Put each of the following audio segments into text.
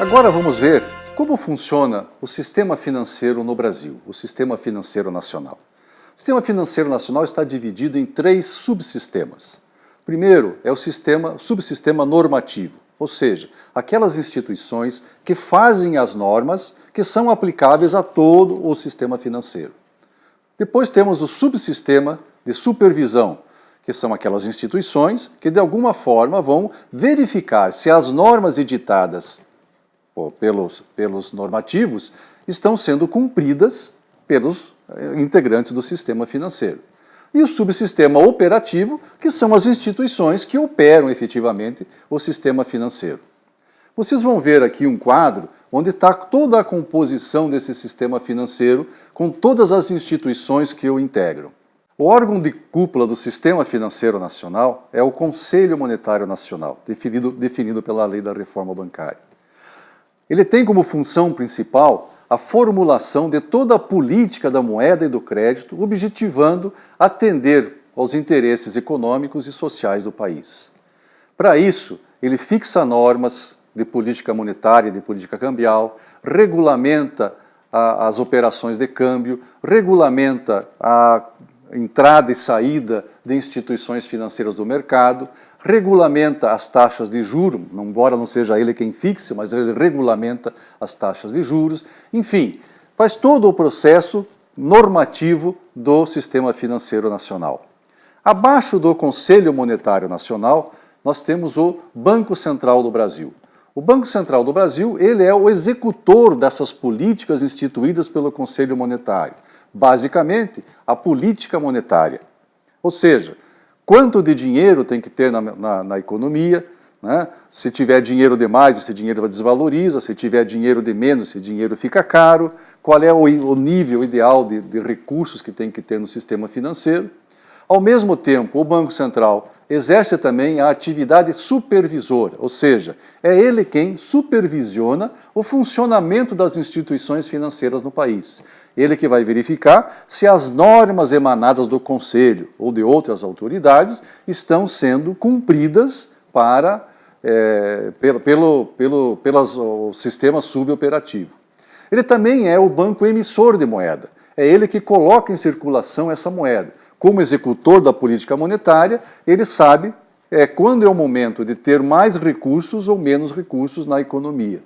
Agora vamos ver como funciona o sistema financeiro no Brasil, o sistema financeiro nacional. O sistema financeiro nacional está dividido em 3 subsistemas. Primeiro é o subsistema normativo, ou seja, aquelas instituições que fazem as normas que são aplicáveis a todo o sistema financeiro. Depois temos o subsistema de supervisão, que são aquelas instituições que de alguma forma vão verificar se as normas editadas pelos normativos estão sendo cumpridas pelos integrantes do sistema financeiro. E o subsistema operativo, que são as instituições que operam efetivamente o sistema financeiro. Vocês vão ver aqui um quadro onde está toda a composição desse sistema financeiro com todas as instituições que o integram. O órgão de cúpula do Sistema Financeiro Nacional é o Conselho Monetário Nacional, definido pela Lei da Reforma Bancária. Ele tem como função principal a formulação de toda a política da moeda e do crédito, objetivando atender aos interesses econômicos e sociais do país. Para isso, ele fixa normas de política monetária e de política cambial, regulamenta as operações de câmbio, regulamenta a entrada e saída de instituições financeiras do mercado, regulamenta as taxas de juros, embora não seja ele quem fixe, mas ele regulamenta as taxas de juros, enfim, faz todo o processo normativo do sistema financeiro nacional. Abaixo do Conselho Monetário Nacional, nós temos o Banco Central do Brasil. O Banco Central do Brasil, ele é o executor dessas políticas instituídas pelo Conselho Monetário. Basicamente, a política monetária. Ou seja, quanto de dinheiro tem que ter na economia, né? Se tiver dinheiro demais, esse dinheiro desvaloriza, se tiver dinheiro de menos, esse dinheiro fica caro, qual é o nível ideal de recursos que tem que ter no sistema financeiro. Ao mesmo tempo, o Banco Central exerce também a atividade supervisora, ou seja, é ele quem supervisiona o funcionamento das instituições financeiras no país. Ele que vai verificar se as normas emanadas do Conselho ou de outras autoridades estão sendo cumpridas pelo sistema suboperativo. Ele também é o banco emissor de moeda. É ele que coloca em circulação essa moeda. Como executor da política monetária, ele sabe quando é o momento de ter mais recursos ou menos recursos na economia.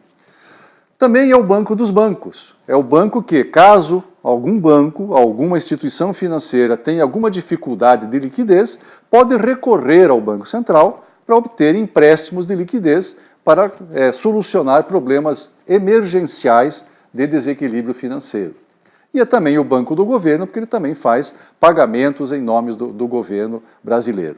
Também é o banco dos bancos. É o banco que, caso algum banco, alguma instituição financeira tenha alguma dificuldade de liquidez, pode recorrer ao Banco Central para obter empréstimos de liquidez para solucionar problemas emergenciais de desequilíbrio financeiro. E é também o Banco do Governo, porque ele também faz pagamentos em nome do governo brasileiro.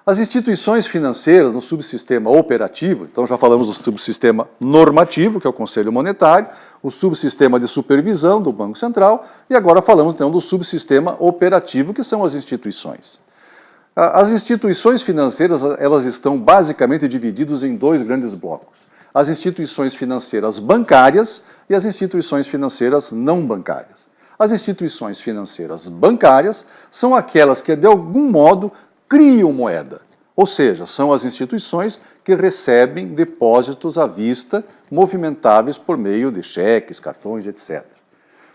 As instituições financeiras no subsistema operativo, então já falamos do subsistema normativo, que é o Conselho Monetário, o subsistema de supervisão do Banco Central, e agora falamos então do subsistema operativo, que são as instituições. As instituições financeiras, elas estão basicamente divididas em 2 grandes blocos. As instituições financeiras bancárias e as instituições financeiras não bancárias. As instituições financeiras bancárias são aquelas que, de algum modo, criam moeda, ou seja, são as instituições que recebem depósitos à vista movimentáveis por meio de cheques, cartões, etc.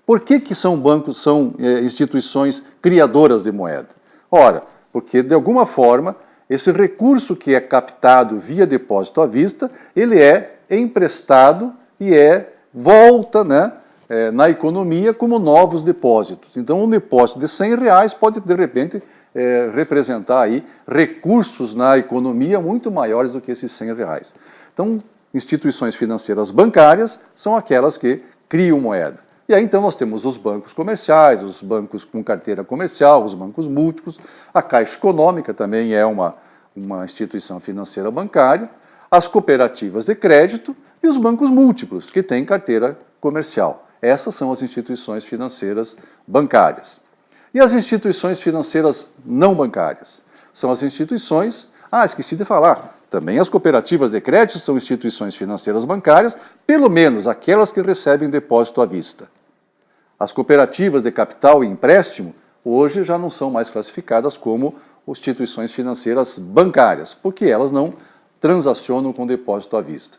Por que são instituições criadoras de moeda? Ora, porque de alguma forma esse recurso que é captado via depósito à vista, ele é emprestado e volta, na economia como novos depósitos. Então, um depósito de R$100 pode, de repente, representar aí recursos na economia muito maiores do que esses R$100. Então, instituições financeiras bancárias são aquelas que criam moeda. E aí, então, nós temos os bancos comerciais, os bancos com carteira comercial, os bancos múltiplos, a Caixa Econômica também é uma instituição financeira bancária, as cooperativas de crédito e os bancos múltiplos, que têm carteira comercial. Essas são as instituições financeiras bancárias. E as instituições financeiras não bancárias? São as instituições... esqueci de falar. Também as cooperativas de crédito são instituições financeiras bancárias, pelo menos aquelas que recebem depósito à vista. As cooperativas de capital e empréstimo, hoje já não são mais classificadas como instituições financeiras bancárias, porque elas não transacionam com depósito à vista.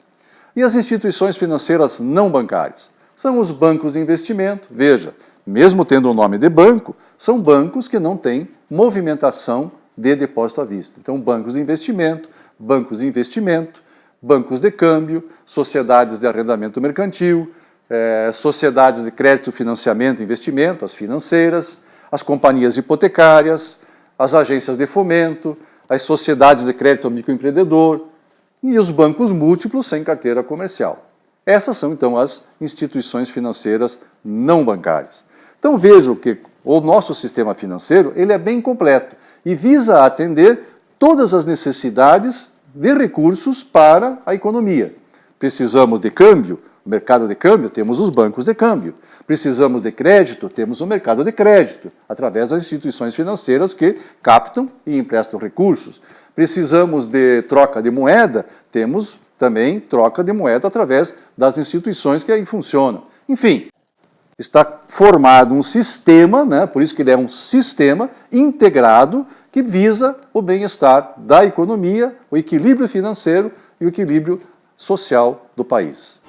E as instituições financeiras não bancárias? São os bancos de investimento. Veja, mesmo tendo o nome de banco, são bancos que não têm movimentação de depósito à vista. Então, bancos de investimento, bancos de câmbio, sociedades de arrendamento mercantil, sociedades de crédito, financiamento e investimento, as financeiras, as companhias hipotecárias, as agências de fomento, as sociedades de crédito ao microempreendedor e os bancos múltiplos sem carteira comercial. Essas são, então, as instituições financeiras não bancárias. Então, vejam que o nosso sistema financeiro ele é bem completo e visa atender todas as necessidades de recursos para a economia. Precisamos de câmbio, mercado de câmbio, temos os bancos de câmbio. Precisamos de crédito, temos o mercado de crédito, através das instituições financeiras que captam e emprestam recursos. Precisamos de troca de moeda, temos também troca de moeda através das instituições que aí funcionam. Enfim, está formado um sistema, né, por isso que ele é um sistema integrado que visa o bem-estar da economia, o equilíbrio financeiro e o equilíbrio social do país.